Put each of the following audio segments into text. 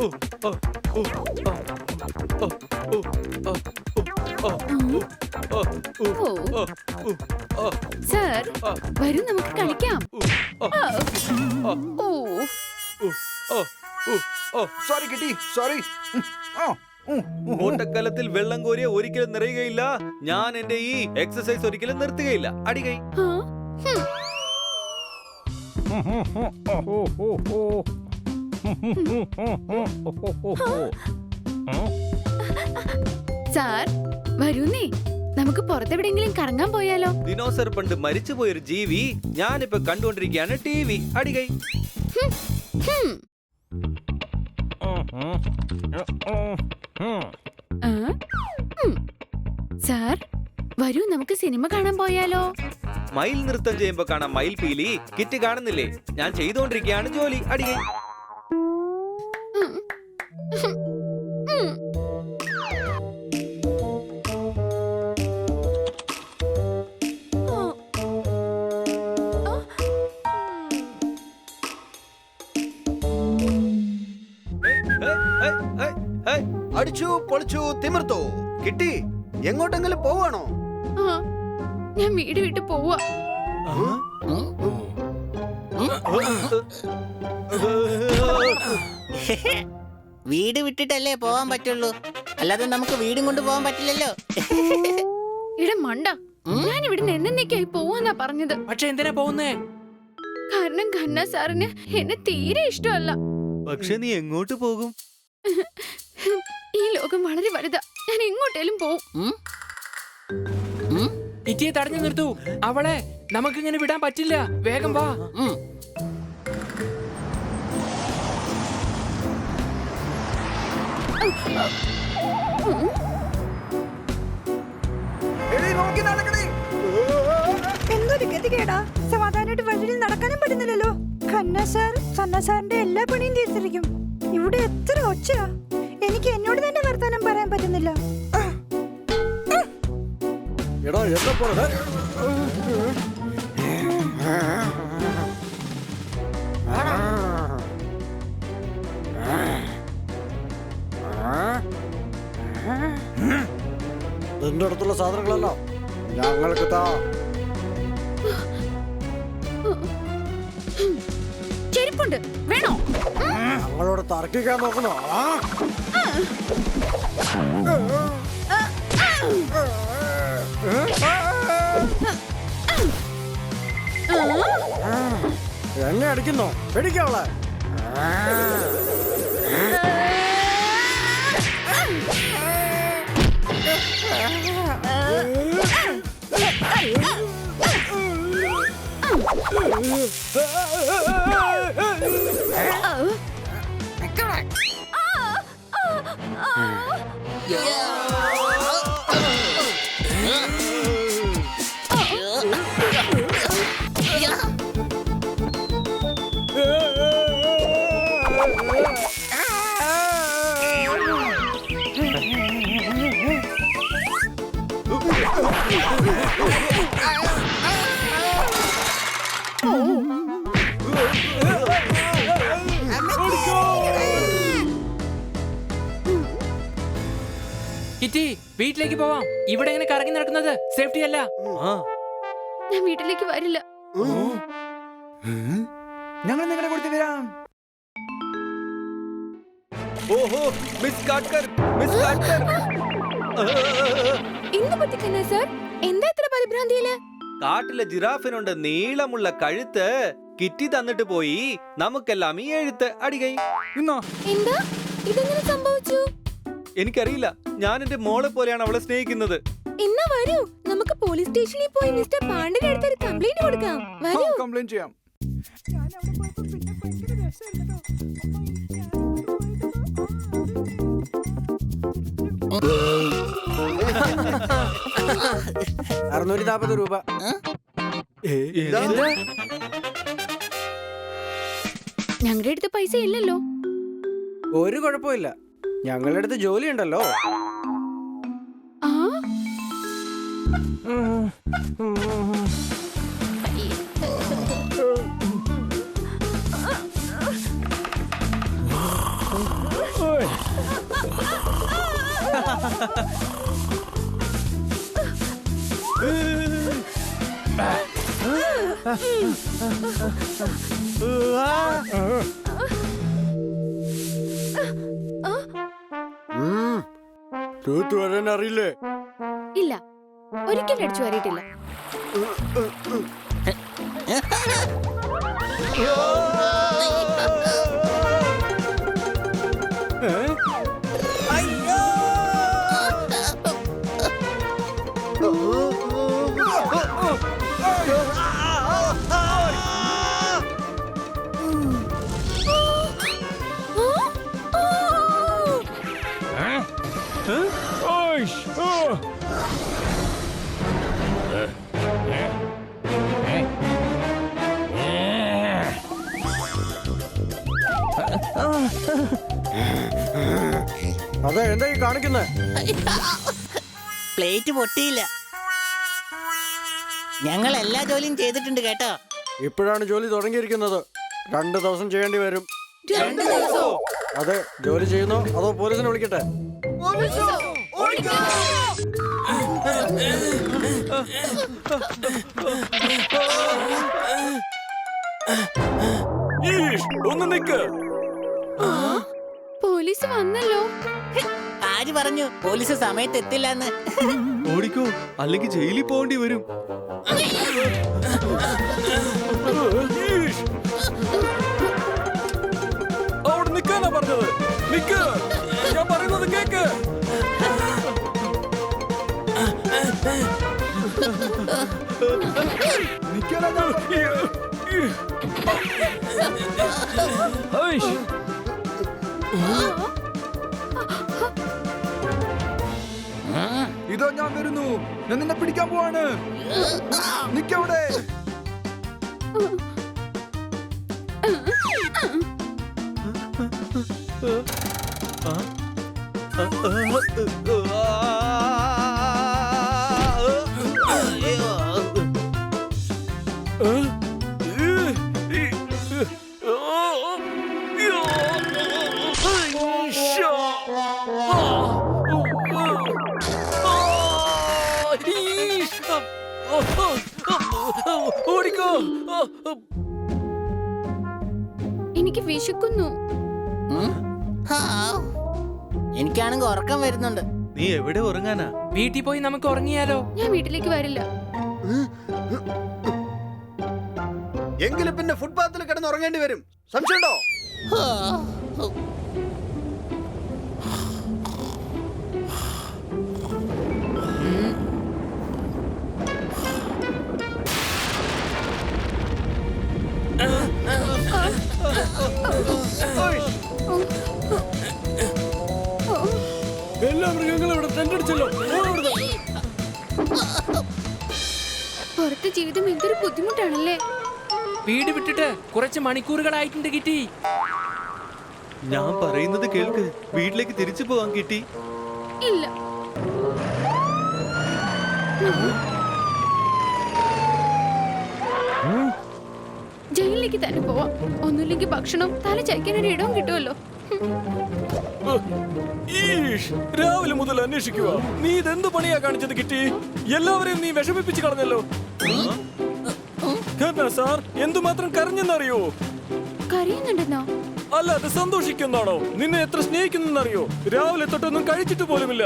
Sir, വരൂ നമുക്ക് കളിക്കാം. സോറി കിട്ടി, സോറി. ഓട്ടക്കലത്തിൽ വെള്ളം കോരിയ ഒരിക്കലും നിറയുകയില്ല. ഞാൻ എന്റെ ഈ എക്സസൈസ് ഒരിക്കലും നിർത്തുകയില്ല. അടികൈ. സാർ വരൂന്നേ, നമുക്ക് പുറത്തെവിടെയെങ്കിലും കറങ്ങാൻ പോയാലോ? ദിനോസർ പണ്ട് മരിച്ചുപോയൊരു ജീവി ഞാനിപ്പോ കണ്ടുകൊണ്ടിരിക്കുകയാണ്. TV. അടികൈ. സാർ വരൂ, നമുക്ക് സിനിമ കാണാൻ പോയാലോ? മയിൽ നൃത്തം ചെയ്യുമ്പോ കാണാം മയിൽ പീലി. കിറ്റ് കാണുന്നില്ലേ? ഞാൻ ചെയ്തുകൊണ്ടിരിക്കുകയാണ് ജോലി. അടികൈ. അടിച്ചു പൊളിച്ചു തിമിർത്തു. കിട്ടി, എങ്ങോട്ടെങ്കിലും പോവാണോ? ഞാൻ വീട് വിട്ട് പോവാ. വീട് വിട്ടിട്ടല്ലേ പോവാൻ പറ്റുള്ളൂ, അല്ലാതെ നമുക്ക് വീടും കൊണ്ട് പോവാൻ പറ്റില്ലല്ലോ. ഇട മണ്ട, ഞാൻ ഇവിടുന്ന് എന്നേക്കായി പോവാന്നാ പറഞ്ഞത്. പക്ഷെ എന്തിനാ പോകുന്നേ? കാരണം ഖന്ന സാറിന് എന്നെ തീരെ ഇഷ്ടമല്ല. പക്ഷെ നീ എങ്ങോട്ട് പോകും? ഈ ലോകം വളരെ വലുതാ, ഞാൻ എങ്ങോട്ടേലും പോവും. ഇറ്റിയെ തടഞ്ഞു നിർത്തൂ. അവളെ നമുക്കിങ്ങനെ വിടാൻ പറ്റില്ല. വേഗം വാ. എന്തൊരു ഗതികേടാ, സമാധാനമായിട്ട് വഴിയിൽ നടക്കാനും പറ്റുന്നില്ലല്ലോ. ഖന്ന സാർ സന്ന സാറിന്റെ എല്ലാ പണിയും തീർത്തിരിക്കും. ഇവിടെ എത്ര ഒച്ചയാ, എനിക്ക് എന്നോട് തന്നെ വർത്താനം പറയാൻ പറ്റുന്നില്ല. നിന്റെ അടുത്തുള്ള സാധനങ്ങളല്ലോ ഞങ്ങൾക്ക് താ. ചെരുപ്പുണ്ട്, വേണോ? ഞങ്ങളോട് തർക്കിക്കാൻ നോക്കുന്നോ? എന്നെ അടിക്കുന്നോ? പിടിക്കവളെ. കിറ്റി, വീട്ടിലേക്ക് പോവാം. ഇവിടെ ഇങ്ങനെ കറങ്ങി നടക്കുന്നത് സേഫ്റ്റി അല്ല. ഞാൻ വീട്ടിലേക്ക് വരില്ല. ഞങ്ങൾ നിങ്ങളെ കൊടുത്ത് വരാം. ഓഹോ, മിസ് കാട്ട്കർ, മിസ് കാട്ട്കർ. എന്ത് പറ്റി ഖന്ന സാർ? എന്താ ഇത്ര പരിഭ്രാന്തിയില്? കാട്ടിലെ ജിറാഫിനുണ്ട് നീളമുള്ള കഴുത്ത്. കിറ്റി തന്നിട്ട് പോയി. നമുക്കെല്ലാം ഈ എഴുത്ത്. അടികൈ. എന്താ ഇതെങ്ങനെ സംഭവിച്ചു? എനിക്കറിയില്ല. ഞാൻ എന്റെ മോളെ പോലെയാണ് അവളെ സ്നേഹിക്കുന്നത്. എന്നാ വരൂ, നമുക്ക് പോലീസ് സ്റ്റേഷനിൽ പോയി മിസ്റ്റർ പാണ്ഡ്യന്റെ അടുത്ത് ഒരു കംപ്ലൈന്റ് കൊടുക്കാം. വരൂ. കംപ്ലൈന്റ് ചെയ്യാം. ₹640. ഞങ്ങളുടെ അടുത്ത് പൈസ ഇല്ലല്ലോ. ഒരു കുഴപ്പമില്ല, ഞങ്ങളുടെ അടുത്ത് ജോലി ഉണ്ടല്ലോ. ആ തൂത്തു വരാൻ അറിയില്ലേ? ഇല്ല, ഒരിക്കലും അടിച്ചു വരിയിട്ടില്ല. അതെ, എന്താ ഈ കാണിക്കുന്നേ? പ്ലേറ്റ് പൊട്ടിയില്ല. ഞങ്ങൾ എല്ലാ ജോലിയും ചെയ്തിട്ടുണ്ട് കേട്ടോ. ഇപ്പോഴാണ് ജോലി തുടങ്ങിയിരിക്കുന്നത്. 2 ദിവസം ചെയ്യേണ്ടി വരും. 2 ദിവസമോ? അതെ, ജോലി ചെയ്യുന്നോ അതോ പോലീസിനെ വിളിക്കട്ടെ? ഒന്ന് നിക്ക്. പോലീസ് വന്നല്ലോ. ആര് പറഞ്ഞു പോലീസ് സമയത്ത് എത്തില്ലെന്ന്? ഓടിക്കോ, അല്ലെങ്കിൽ ജയിലിൽ പോകേണ്ടി വരും. അവിടെ നിക്കാനാ പറഞ്ഞത്. നിക്ക്, ഞാൻ പറയുന്നത് കേക്ക്. ഇതോ ഞാൻ വരുന്നു. ഞാൻ നിന്നെ പിടിക്കാൻ പോവാണ്. നിക്കവിടെ. ഓടിക്കോ. എനിക്ക് വിശക്കുന്നു. എനിക്കാണെങ്കിൽ ഉറക്കം വരുന്നുണ്ട്. നീ എവിടെ ഉറങ്ങാനാ? വീട്ടിൽ പോയി നമുക്ക് ഉറങ്ങിയാലോ? ഞാൻ വീട്ടിലേക്ക് വരില്ല. എങ്കിലും പിന്നെ ഫുട്പാത്തിൽ കിടന്ന് ഉറങ്ങേണ്ടി വരും. സംശയമുണ്ടോ? എല്ലാ മൃഗങ്ങളും ഇവിടെ ടെൻഡടിച്ചല്ലോ. പുറത്തെ ജീവിതം എന്തൊരു ബുദ്ധിമുട്ടാണല്ലേ. വീട് വിട്ടിട്ട് കുറച്ച് മണിക്കൂറുകളായിട്ടുണ്ട് കിട്ടി. ഞാൻ പറയുന്നത് കേൾക്ക്. വീട്ടിലേക്ക് തിരിച്ചു പോകാൻ കിട്ടി. ഇല്ല, ജയിലിലേക്ക് തന്നെ പോവാം. ഒന്നുമില്ലെങ്കിൽ ഭക്ഷണം തല ചായ്ക്കാൻ ഒരു ഇടവും കിട്ടുമല്ലോ. രാവിലെ മുതൽ അന്വേഷിക്കുക. നീ ഇതെന്ത് പണിയാ കാണിച്ചത് കിട്ടി? എല്ലാവരെയും നീ വിഷമിപ്പിച്ച് കളഞ്ഞല്ലോ. സാർ എന്തുമാത്രം കരഞ്ഞെന്നറിയോ? കരയുന്നുണ്ടെന്നോ? അല്ലാതെ സന്തോഷിക്കുന്നാണോ? നിന്നെ എത്ര സ്നേഹിക്കുന്നറിയോ? രാവിലെ തൊട്ടൊന്നും കഴിച്ചിട്ട് പോലുമില്ല.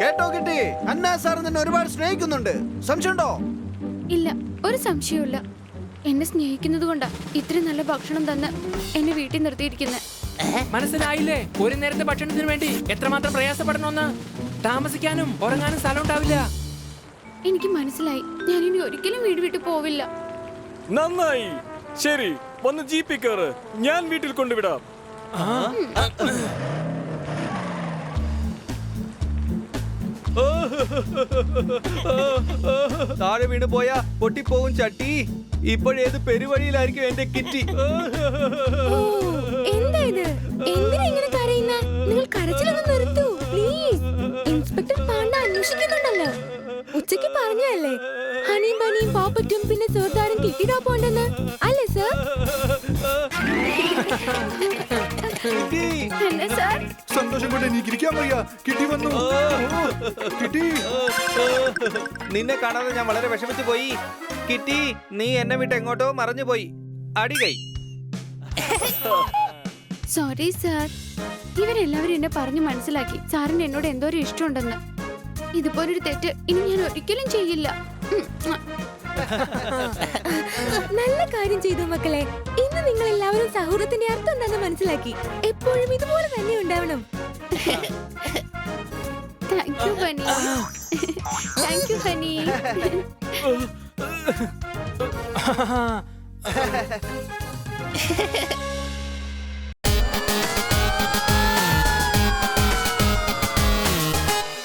കേട്ടോ കിട്ടി, അന്നാ സാർ നിന്നെ ഒരുപാട് സ്നേഹിക്കുന്നുണ്ട്. സംശയമുണ്ടോ? ഇല്ല, ഒരു സംശയവുമില്ല. എന്നെ സ്നേഹിക്കുന്നത് കൊണ്ടാ ഇത്രയും നല്ല ഭക്ഷണം തന്ന് എന്നെ വീട്ടിൽ നിർത്തിയിരിക്കുന്നത്. മനസ്സിലായില്ലേ? ഒരു നേരത്തെ ഭക്ഷണത്തിന് വേണ്ടി എത്രമാത്രം പ്രയാസപ്പെടണമെന്ന്. താമസിക്കാനും ഉറങ്ങാനും സ്ഥലം ഉണ്ടാവില്ല. എനിക്ക് മനസ്സിലായി. ഞാൻ ഇനി ഒരിക്കലും വീട് വിട്ടു പോവില്ല. നന്നായി. ശരി, വന്ന് ജീപ്പിൽ കയറ്. ഞാൻ വീട്ടിൽ കൊണ്ടുവിടാം. താഴെ വീണ് പോയാ പൊട്ടിപ്പോവും ചട്ടി. ഇപ്പോഴേത് പെരുവഴിയിലായിരിക്കും എന്റെ കിറ്റി. എന്താ ഇത്? എന്തിനാ ഇങ്ങനെ കരയുന്നെ? നിങ്ങൾ കരച്ചിലൊന്ന് നിർത്തൂ പ്ലീസ്. Inspector Panda അന്വേഷിക്കുന്നുണ്ടല്ലോ. ഉച്ചയ്ക്ക് പറഞ്ഞല്ലേ ഹണിയും ബനിയും പാപ്പറ്റും പിന്നെ സർദാരും കിട്ടിടാ പോണ്ടെന്ന് അല്ലേ സർ? കിറ്റി, അല്ല സാർ. സന്തോഷം കൊണ്ട് എനിക്ക് ഇരിക്കാൻ വയ്യ. കിട്ടി വന്നു. ഓ, കിട്ടി. നിന്നെ കാണാതെ ഞാൻ വളരെ വിഷമിച്ചു പോയി. കിറ്റി, നീ എന്നെ വിട്ട് എങ്ങോട്ടോ മറഞ്ഞു പോയി. അടികൈ. Sorry sir. ഇവരെല്ലാവരും എന്നെ പറഞ്ഞു മനസ്സിലാക്കി സാറിന് എന്നോട് എന്തോ ഒരു ഇഷ്ടമുണ്ടെന്ന്. ഇതുപോലൊരു തെറ്റ് ഇനി ഞാൻ ഒരിക്കലും ചെയ്യില്ല. നല്ല കാര്യം ചെയ്തു മക്കളെ. ഇന്ന് നിങ്ങൾ എല്ലാവരും സൗഹൃദത്തിന്റെ അർത്ഥം എന്താണെന്ന് മനസ്സിലാക്കി. എപ്പോഴും ഇതുപോലെ തന്നെ ഉണ്ടാവണം. താങ്ക് യു ബനി. താങ്ക് യു ബനി.